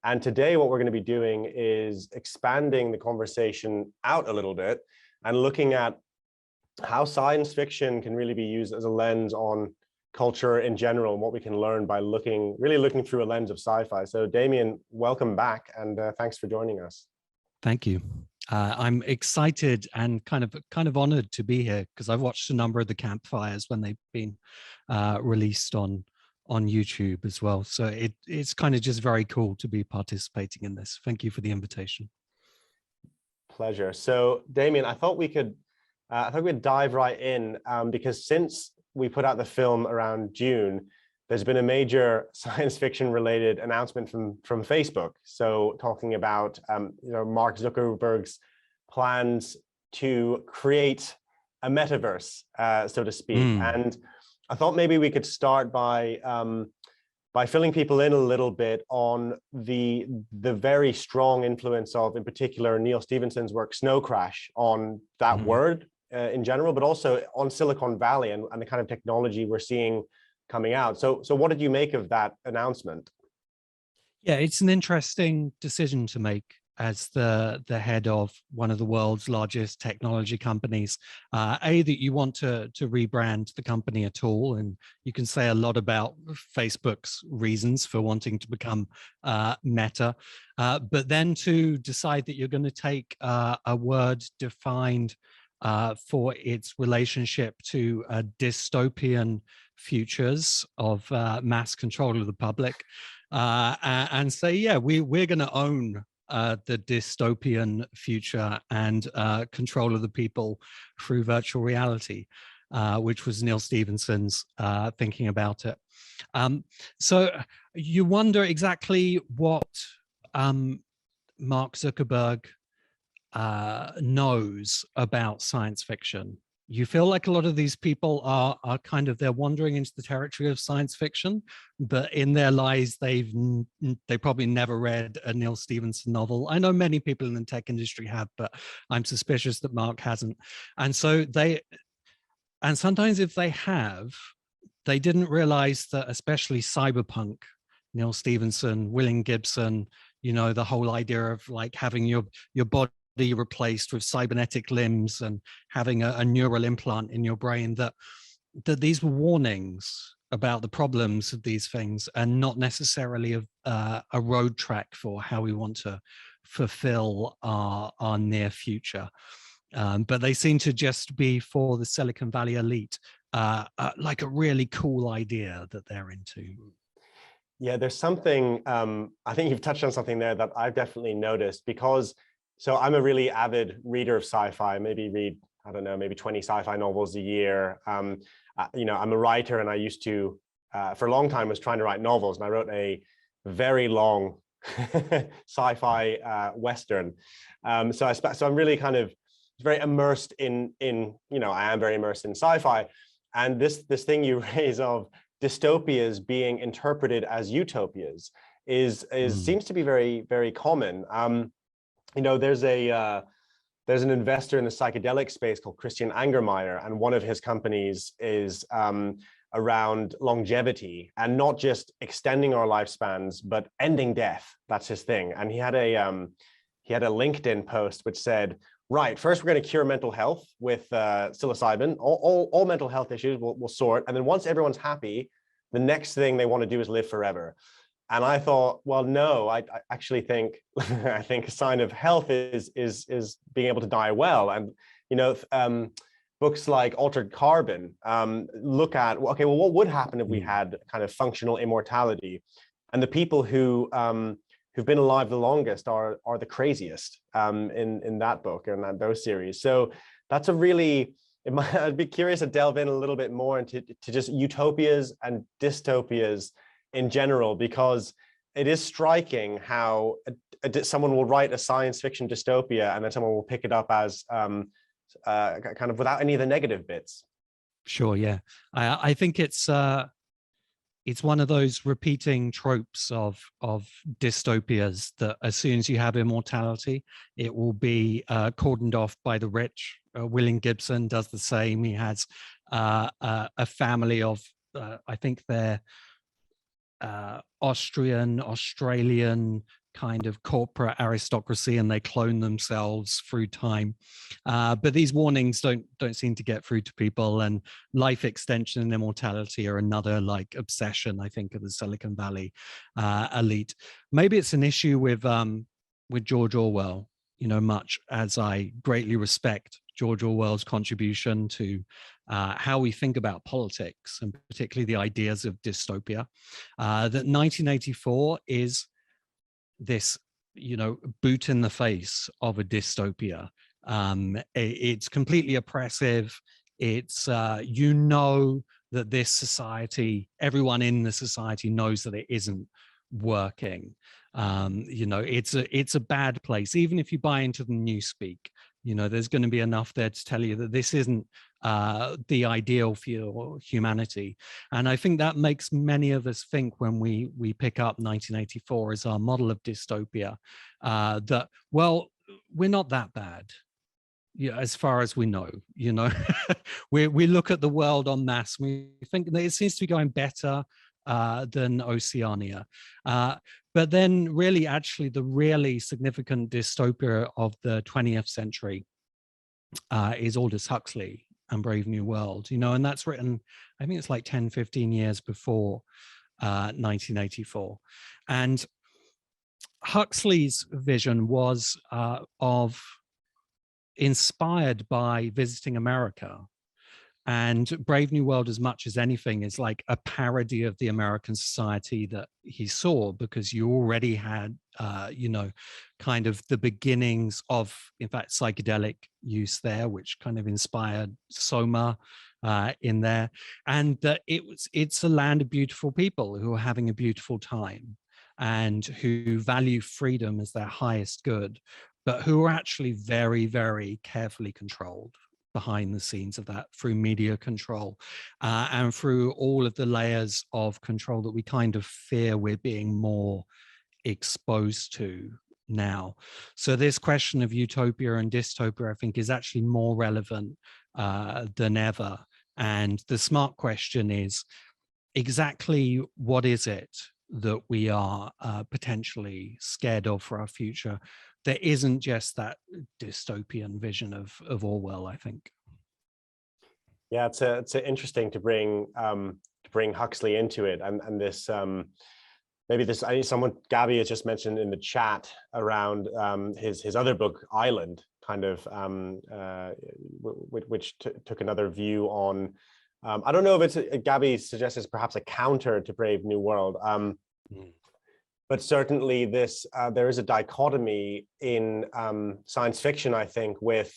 And today what we're going to be doing is expanding the conversation out a little bit and looking at how science fiction can really be used as a lens on culture in general and what we can learn by really looking through a lens of sci-fi. So Damien, welcome back, and thanks for joining us. Thank you. I'm excited and kind of honored to be here because I've watched a number of the campfires when they've been released on YouTube as well. So it's kind of just very cool to be participating in this. Thank you for the invitation. Pleasure. So Damien, I thought we'd dive right in because since we put out the film around June, there's been a major science fiction related announcement from Facebook. So talking about Mark Zuckerberg's plans to create a metaverse, so to speak. And I thought maybe we could start by filling people in a little bit on the very strong influence of, in particular, Neal Stephenson's work, Snow Crash, on that word in general, but also on Silicon Valley and the kind of technology we're seeing coming out. So what did you make of that announcement? Yeah, it's an interesting decision to make as the head of one of the world's largest technology companies. That you want to rebrand the company at all, and you can say a lot about Facebook's reasons for wanting to become Meta, but then to decide that you're going to take a word defined for its relationship to dystopian futures of mass control of the public, and say, yeah, we're going to own the dystopian future and control of the people through virtual reality, which was Neal Stephenson's thinking about it. So you wonder exactly what Mark Zuckerberg knows about science fiction. You feel like a lot of these people are they're wandering into the territory of science fiction, but in their lives they probably never read a Neal Stephenson novel. I know many people in the tech industry have, but I'm suspicious that Mark hasn't. And so sometimes if they have, they didn't realize that, especially cyberpunk, Neal Stephenson, William Gibson, the whole idea of like having your body replaced with cybernetic limbs and having a neural implant in your brain, that these were warnings about the problems of these things and not necessarily a road track for how we want to fulfill our near future. But they seem to just be, for the Silicon Valley elite, like a really cool idea that they're into. Yeah, there's something, I think you've touched on something there that I've definitely noticed, because so I'm a really avid reader of sci-fi, maybe read, I don't know, maybe 20 sci-fi novels a year. I'm a writer, and I used to, for a long time, was trying to write novels, and I wrote a very long sci-fi Western. So I'm really kind of very immersed in I am very immersed in sci-fi. And this thing you raise of dystopias being interpreted as utopias seems to be very, very common. There's an investor in the psychedelic space called Christian Angermeyer, and one of his companies is around longevity, and not just extending our lifespans, but ending death. That's his thing. And he had a LinkedIn post which said, right, first we're going to cure mental health with psilocybin. All mental health issues we'll sort, and then once everyone's happy, the next thing they want to do is live forever. And I thought, well, no, I actually think I think a sign of health is being able to die well. And books like Altered Carbon look at, okay, well, what would happen if we had kind of functional immortality? And the people who've been alive the longest are the craziest in that book and those series. So that's a really, I'd be curious to delve in a little bit more into just utopias and dystopias in general, because it is striking how someone will write a science fiction dystopia and then someone will pick it up as kind of without any of the negative bits. Sure, yeah. I think it's one of those repeating tropes of dystopias that as soon as you have immortality, it will be cordoned off by the rich. William Gibson does the same. He has a family of, I think they're Australian kind of corporate aristocracy and they clone themselves through time. But these warnings don't seem to get through to people, and life extension and immortality are another like obsession, I think, of the Silicon Valley elite. Maybe it's an issue with George Orwell, you know, much as I greatly respect George Orwell's contribution to how we think about politics, and particularly the ideas of dystopia, that 1984 is this, you know, boot in the face of a dystopia. It's completely oppressive. It's, you know, that this society, everyone in the society knows that it isn't working. You know, it's a bad place. Even if you buy into the newspeak, you know, there's going to be enough there to tell you that this isn't the ideal for humanity. And I think that makes many of us think, when we pick up 1984 as our model of dystopia, that, well, we're not that bad. Yeah, as far as we know, you know, we look at the world en masse, we think that it seems to be going better than Oceania. But then really, actually, the really significant dystopia of the 20th century is Aldous Huxley and Brave New World, you know, and that's written, I think it's like 10, 15 years before 1984. And Huxley's vision was inspired by visiting America. And Brave New World, as much as anything, is like a parody of the American society that he saw, because you already had, you know, kind of the beginnings of, in fact, psychedelic use there, which kind of inspired Soma in there. And that it's a land of beautiful people who are having a beautiful time and who value freedom as their highest good, but who are actually very, very carefully controlled behind the scenes of that through media control and through all of the layers of control that we kind of fear we're being more exposed to now. So this question of utopia and dystopia, I think, is actually more relevant than ever. And the smart question is, exactly what is it that we are potentially scared of for our future? There isn't just that dystopian vision of Orwell, I think. Yeah, it's interesting to bring Huxley into it, and this maybe this, I think Gabby has just mentioned in the chat around his other book, Island, kind of which took another view on. I don't know if it's Gabby suggests it's perhaps a counter to Brave New World. But certainly this, there is a dichotomy in science fiction, I think, with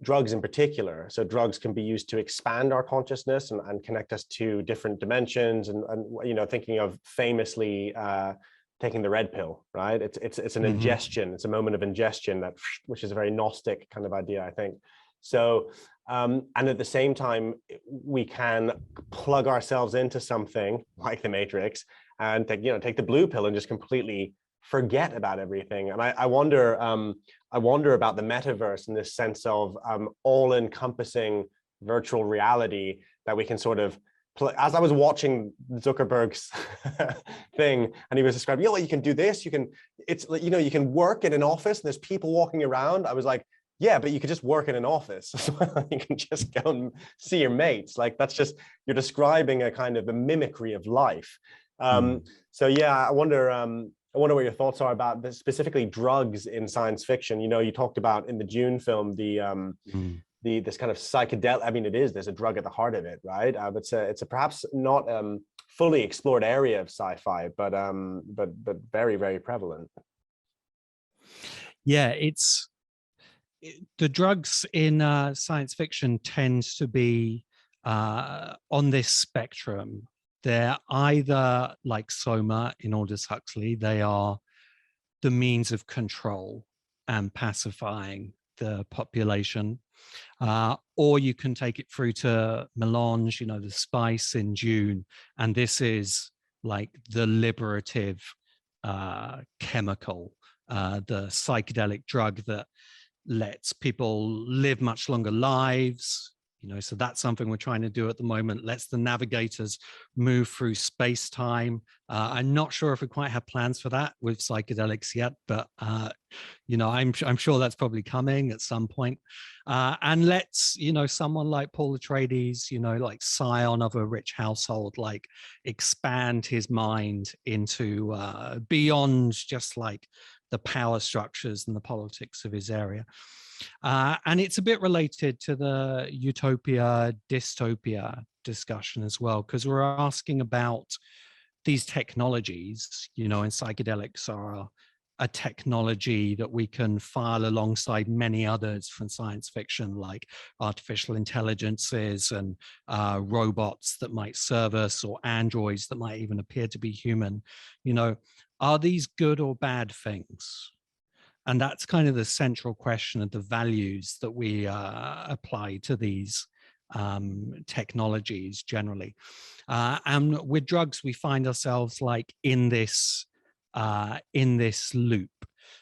drugs in particular. So drugs can be used to expand our consciousness and connect us to different dimensions. And you know, thinking of famously taking the red pill, right? It's an ingestion. It's a moment of ingestion, that, which is a very Gnostic kind of idea, I think. So, and at the same time, we can plug ourselves into something like the Matrix and take the blue pill and just completely forget about everything. And I wonder about the metaverse in this sense of all-encompassing virtual reality that we can sort of play. As I was watching Zuckerberg's thing, and he was describing, well, you can do this, you can work in an office and there's people walking around. I was like, yeah, but you could just work in an office. You can just go and see your mates. Like, that's just, you're describing a kind of a mimicry of life. So yeah, I wonder what your thoughts are about this, specifically drugs in science fiction. You know, you talked about in the Dune film this kind of psychedelic. I mean, there's a drug at the heart of it, right? It's a perhaps not fully explored area of sci-fi, but very, very prevalent. Yeah, the drugs in science fiction tends to be on this spectrum. They're either like Soma in Aldous Huxley, they are the means of control and pacifying the population, or you can take it through to melange, you know, the spice in Dune, and this is like the liberative chemical, the psychedelic drug that lets people live much longer lives, So that's something we're trying to do at the moment. Lets the navigators move through space-time. I'm not sure if we quite have plans for that with psychedelics yet, but I'm sure that's probably coming at some point. And lets someone like Paul Atreides, like scion of a rich household, like expand his mind into beyond just like the power structures and the politics of his area. And it's a bit related to the utopia dystopia discussion as well, because we're asking about these technologies, and psychedelics are a technology that we can file alongside many others from science fiction, like artificial intelligences and robots that might serve us, or androids that might even appear to be human. Are these good or bad things? And that's kind of the central question of the values that we apply to these technologies generally. And with drugs, we find ourselves like in this loop.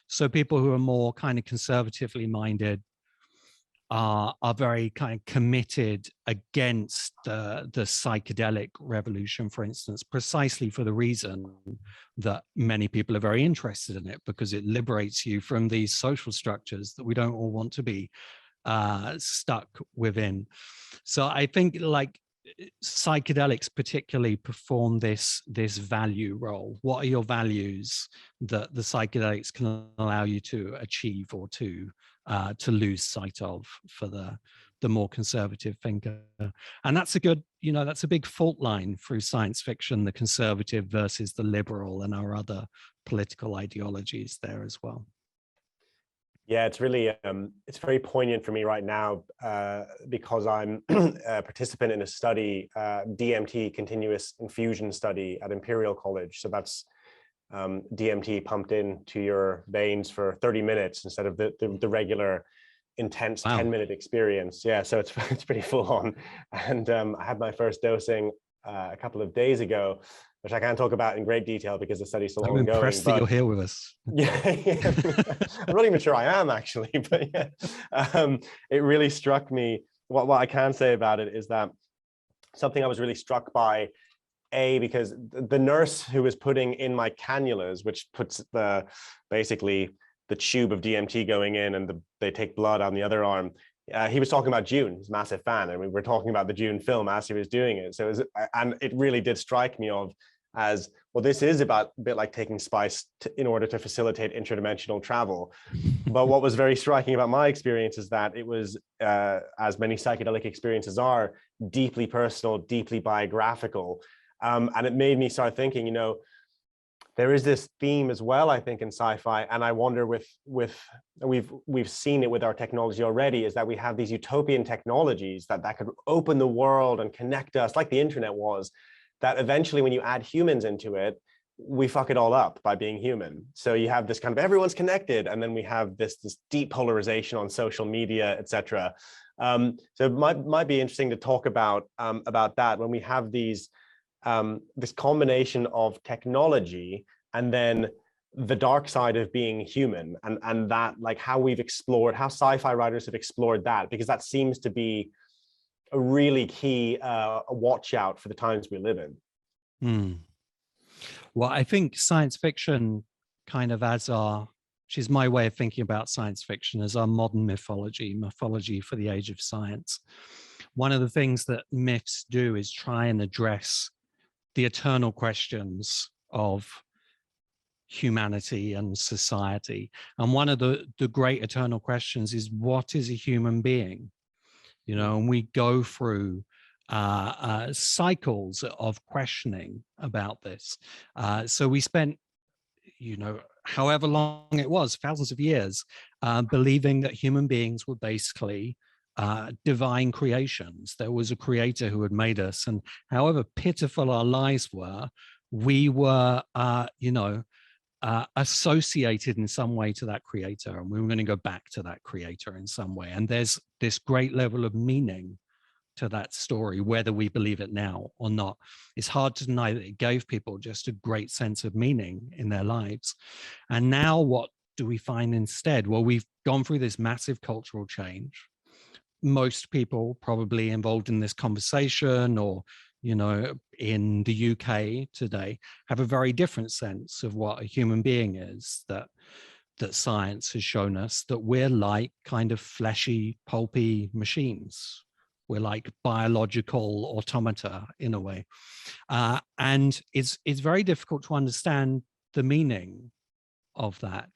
So people who are more kind of conservatively minded are very kind of committed against the psychedelic revolution, for instance, precisely for the reason that many people are very interested in it, because it liberates you from these social structures that we don't all want to be stuck within. So I think like psychedelics particularly perform this value role. What are your values that the psychedelics can allow you to achieve or to lose sight of for the more conservative thinker? And that's a good, that's a big fault line through science fiction, the conservative versus the liberal and our other political ideologies there as well. Yeah, it's really, it's very poignant for me right now because I'm a participant in a study, DMT, continuous infusion study at Imperial College. So that's DMT pumped into your veins for 30 minutes instead of the regular intense 10-minute experience. Yeah, so it's pretty full on. And I had my first dosing a couple of days ago, which I can't talk about in great detail because the study's still ongoing. I'm impressed that you're here with us. Yeah, I'm not even sure I am actually, but yeah, it really struck me. What I can say about it is that something I was really struck by, because the nurse who was putting in my cannulas, which puts basically the tube of DMT going in and they take blood on the other arm. He was talking about Dune. He's a massive fan, and we were talking about the Dune film as he was doing it. So and it really did strike me as well, this is a bit like taking spice in order to facilitate interdimensional travel. But what was very striking about my experience is that it was, as many psychedelic experiences are, deeply personal, deeply biographical. And it made me start thinking, there is this theme as well, I think, in sci-fi, and I wonder we've seen it with our technology already, is that we have these utopian technologies that could open the world and connect us, like the internet was, that eventually when you add humans into it, we fuck it all up by being human. So you have this kind of everyone's connected, and then we have this deep polarization on social media, etc. So it might be interesting to talk about that when we have these this combination of technology and then the dark side of being human, and that, like, how sci-fi writers have explored that, because that seems to be a really key watch out for the times we live in. Well, I think science fiction kind of which is my way of thinking about science fiction, as our modern mythology for the age of science. One of the things that myths do is try and address the eternal questions of humanity and society. And one of the great eternal questions is, what is a human being? And we go through cycles of questioning about this. So we spent, however long it was, thousands of years, believing that human beings were basically divine creations. There was a creator who had made us, and however pitiful our lives were, we were, associated in some way to that creator, and we were going to go back to that creator in some way. And there's this great level of meaning to that story, whether we believe it now or not. It's hard to deny that it gave people just a great sense of meaning in their lives. And now what do we find instead? Well, we've gone through this massive cultural change. most people probably involved in this conversation, or in the UK today, have a very different sense of what a human being is, that science has shown us that we're like kind of fleshy, pulpy machines. We're like biological automata in a way. And it's very difficult to understand the meaning of that.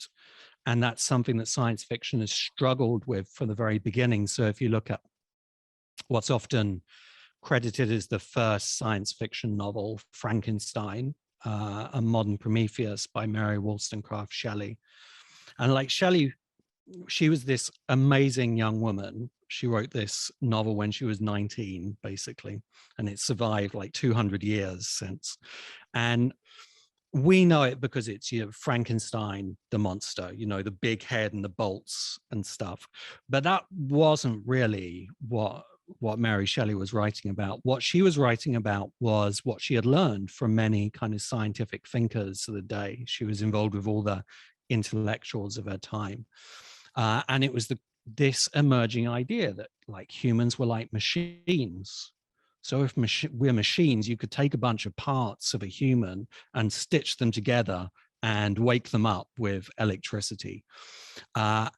And that's something that science fiction has struggled with from the very beginning. So if you look at what's often credited as the first science fiction novel, Frankenstein, A Modern Prometheus by Mary Wollstonecraft Shelley. And like Shelley, she was this amazing young woman. She wrote this novel when she was 19, basically, and it survived like 200 years since. And we know it because it's Frankenstein, the monster, the big head and the bolts and stuff. But that wasn't really what Mary Shelley was writing about. What she was writing about was what she had learned from many kind of scientific thinkers of the day. She was involved with all the intellectuals of her time. And it was this emerging idea that like humans were like machines. So if we're machines, you could take a bunch of parts of a human and stitch them together and wake them up with electricity. And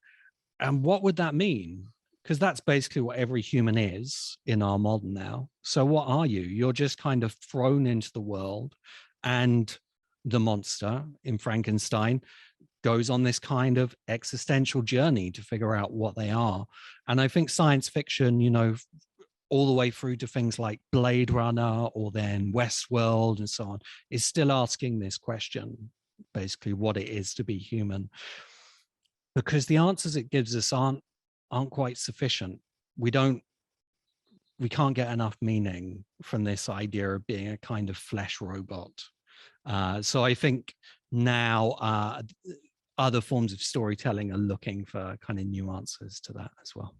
what would that mean? Because that's basically what every human is in our model now. So what are you? You're just kind of thrown into the world, and the monster in Frankenstein goes on this kind of existential journey to figure out what they are. And I think science fiction, all the way through to things like Blade Runner or then Westworld and so on, is still asking this question, basically what it is to be human. Because the answers it gives us aren't quite sufficient. We can't get enough meaning from this idea of being a kind of flesh robot. So I think now other forms of storytelling are looking for kind of new answers to that as well.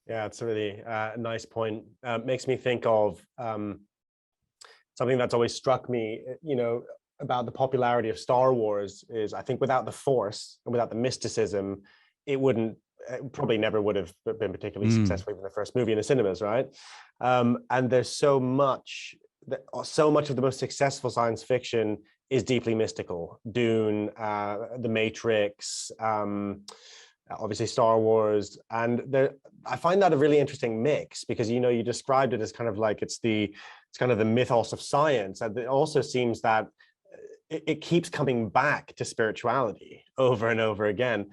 Yeah, it's a really nice point. Makes me think of something that's always struck me, about the popularity of Star Wars is, I think without the Force and without the mysticism, it probably never would have been particularly successful, even the first movie in the cinemas, right? And there's so much of the most successful science fiction is deeply mystical. Dune, The Matrix, obviously Star Wars, and I find that a really interesting mix, because you described it as kind of like it's kind of the mythos of science, and it also seems that it keeps coming back to spirituality over and over again,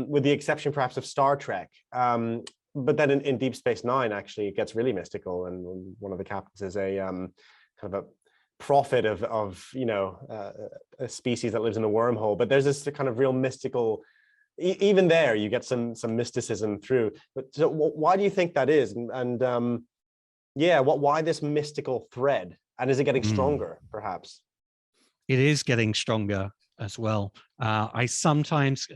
with the exception perhaps of Star Trek. But then in Deep Space Nine, actually, it gets really mystical, and one of the captains is a kind of a prophet of a species that lives in a wormhole. But there's this kind of real mystical. Even there, you get some mysticism through. But so, why do you think that is? And why this mystical thread? And is it getting stronger, perhaps? It is getting stronger as well. I sometimes,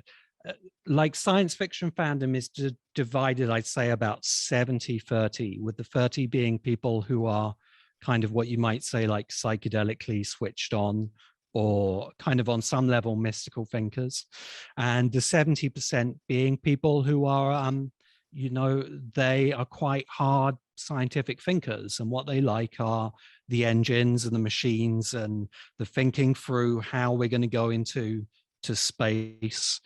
like science fiction fandom is divided, I'd say about 70-30, with the 30 being people who are kind of what you might say like psychedelically switched on, or kind of on some level mystical thinkers, and the 70% being people who are, they are quite hard scientific thinkers, and what they like are the engines and the machines and the thinking through how we're going to go into space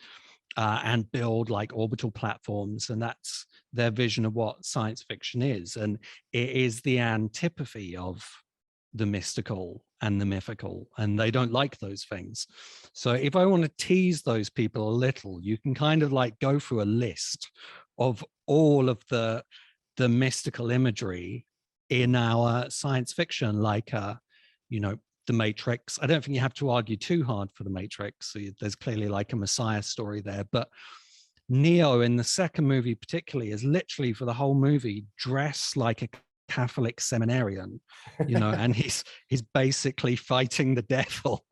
and build like orbital platforms. And that's their vision of what science fiction is. And it is the antipathy of the mystical and the mythical, and they don't like those things. So if I want to tease those people a little, you can kind of like go through a list of all of the mystical imagery in our science fiction, like the Matrix. I don't think you have to argue too hard for the Matrix. So there's clearly like a Messiah story there, but Neo in the second movie particularly is literally for the whole movie dressed like a Catholic seminarian, and he's basically fighting the devil.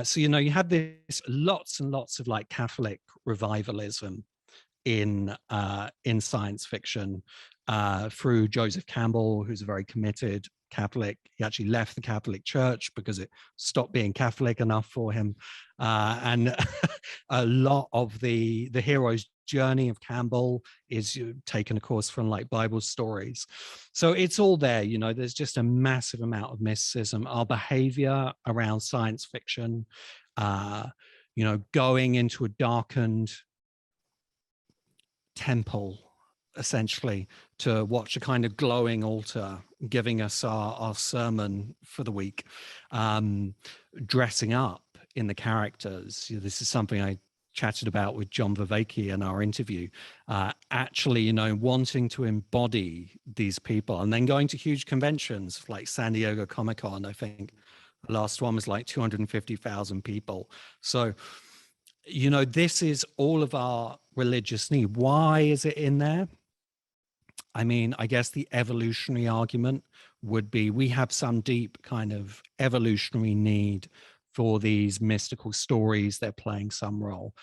So you had this lots and lots of like Catholic revivalism in science fiction through Joseph Campbell, who's a very committed Catholic. He actually left the Catholic Church because it stopped being Catholic enough for him, and a lot of the heroes journey of Campbell is taken, of course, from like Bible stories. So it's all there, you know, there's just a massive amount of mysticism. Our behavior around science fiction, you know, going into a darkened temple, essentially, to watch a kind of glowing altar giving us our sermon for the week, dressing up in the characters. This is something I chatted about with John Vervaeke in our interview, actually, you know, wanting to embody these people and then going to huge conventions like San Diego Comic-Con. I think the last one was like 250,000 people. So, you know, this is all of our religious need. Why is it in there? I mean, I guess the evolutionary argument would be we have some deep kind of evolutionary need for these mystical stories. They're playing some role.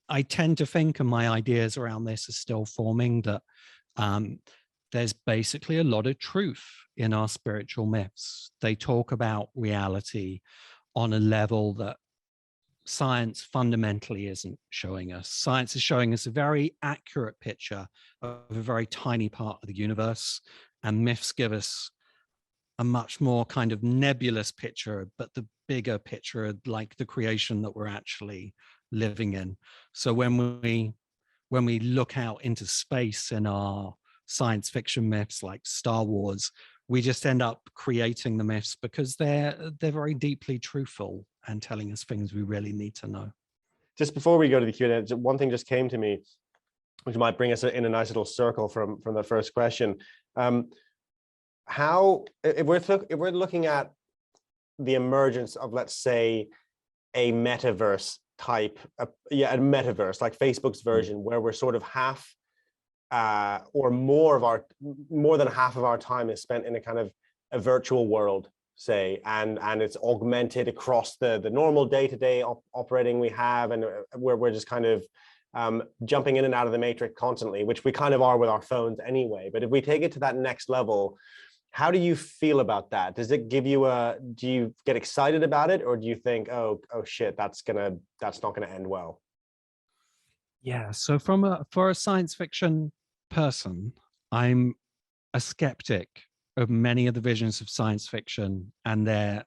I tend to think, and my ideas around this are still forming, that there's basically a lot of truth in our spiritual myths. They talk about reality on a level that science fundamentally isn't showing us. Science is showing us a very accurate picture of a very tiny part of the universe, and myths give us a much more kind of nebulous picture, but the bigger picture, like the creation that we're actually living in. So when we look out into space in our science fiction myths like Star Wars, we just end up creating the myths because they're very deeply truthful and telling us things we really need to know. Just before we go to the Q&A, one thing just came to me, which might bring us in a nice little circle from the first question. How, if we're looking at the emergence of, let's say, a metaverse type, a metaverse like Facebook's version, where we're sort of half or more than half of our time is spent in a kind of a virtual world, say, and it's augmented across the normal day-to-day operating we have, and we're just kind of jumping in and out of the matrix constantly, which we kind of are with our phones anyway. But if we take it to that next level, how do you feel about that? Does it give you do you get excited about it, or do you think, oh shit, that's not gonna end well? Yeah, so for a science fiction person, I'm a skeptic of many of the visions of science fiction and their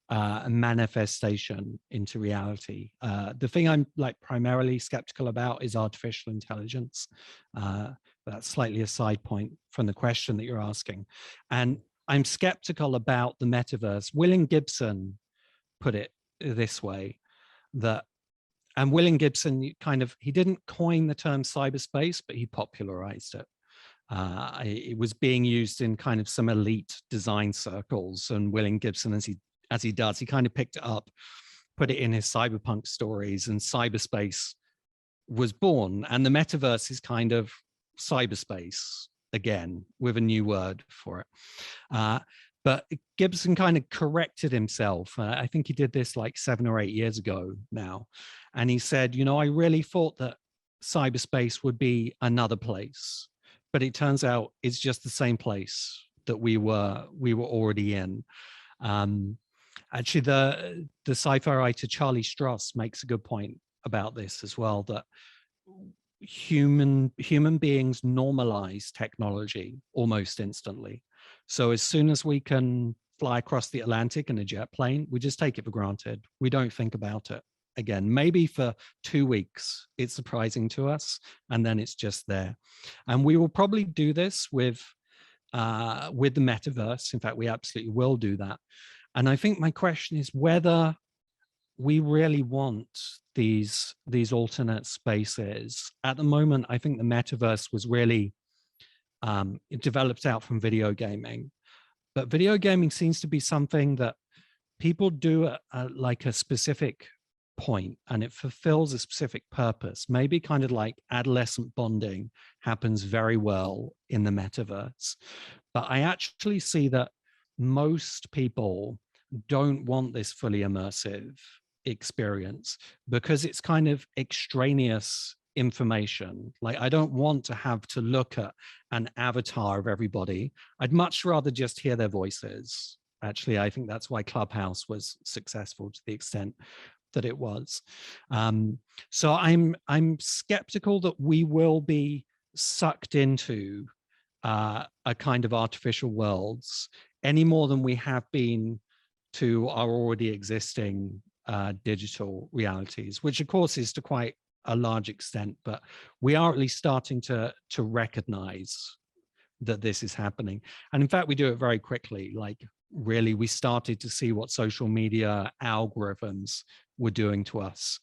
manifestation into reality. The thing I'm like primarily skeptical about is artificial intelligence. That's slightly a side point from the question that you're asking. And I'm skeptical about the metaverse. William Gibson put it this way, and William Gibson he didn't coin the term cyberspace, but he popularized it. It was being used in kind of some elite design circles, and William Gibson, as he does, he kind of picked it up, put it in his cyberpunk stories, and cyberspace was born. And the metaverse is kind of cyberspace again, with a new word for it. But Gibson kind of corrected himself. I think he did this like 7 or 8 years ago now. And he said, you know, I really thought that cyberspace would be another place, but it turns out it's just the same place that we were already in. Actually, the sci-fi writer Charlie Stross makes a good point about this as well, that human beings normalize technology almost instantly. So as soon as we can fly across the Atlantic in a jet plane, we just take it for granted. We don't think about it again. Maybe for 2 weeks, it's surprising to us, and then it's just there. And we will probably do this with the metaverse. In fact, we absolutely will do that. And I think my question is whether we really want these alternate spaces. At the moment, I think the metaverse was really it developed out from video gaming, but video gaming seems to be something that people do at like a specific point, and it fulfills a specific purpose. Maybe kind of like adolescent bonding happens very well in the metaverse, but I actually see that most people don't want this fully immersive experience because it's kind of extraneous information. Like, I don't want to have to look at an avatar of everybody. I'd much rather just hear their voices. Actually, I think that's why Clubhouse was successful to the extent that it was. So I'm skeptical that we will be sucked into a kind of artificial worlds any more than we have been to our already existing digital realities, which of course is to quite a large extent, but we are at least starting to recognize that this is happening. And in fact, we do it very quickly. Like, really, we started to see what social media algorithms were doing to us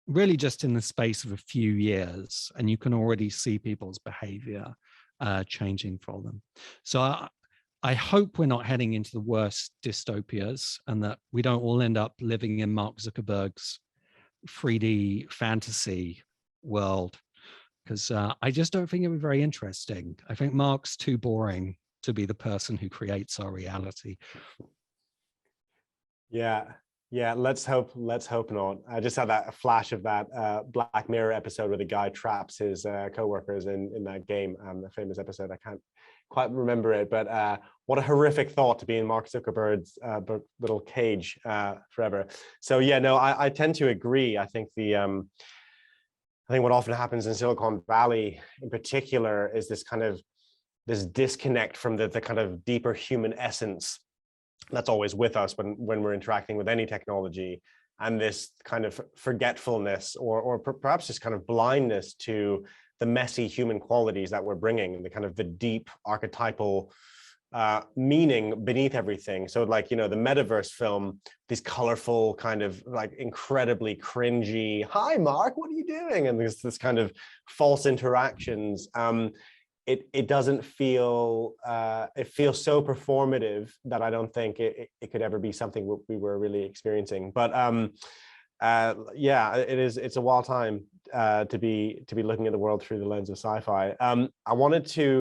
really just in the space of a few years, and you can already see people's behavior changing for them. So I hope we're not heading into the worst dystopias, and that we don't all end up living in Mark Zuckerberg's 3D fantasy world, because I just don't think it would be very interesting. I think Mark's too boring to be the person who creates our reality. Yeah, let's hope not. I just had a flash of that Black Mirror episode where the guy traps his co-workers in that game, the famous episode. I can't quite remember it, but what a horrific thought to be in Mark Zuckerberg's little cage forever. So yeah, no, I tend to agree. I think what often happens in Silicon Valley in particular is this disconnect from the kind of deeper human essence that's always with us when we're interacting with any technology, and this kind of forgetfulness or perhaps just kind of blindness to the messy human qualities that we're bringing, the deep archetypal meaning beneath everything. So like, the Metaverse film, these colorful kind of like incredibly cringy, hi Mark, what are you doing? And there's this kind of false interactions. It doesn't feel, it feels so performative that I don't think it could ever be something we were really experiencing. But yeah, it's a wild time to be looking at the world through the lens of sci-fi. I wanted to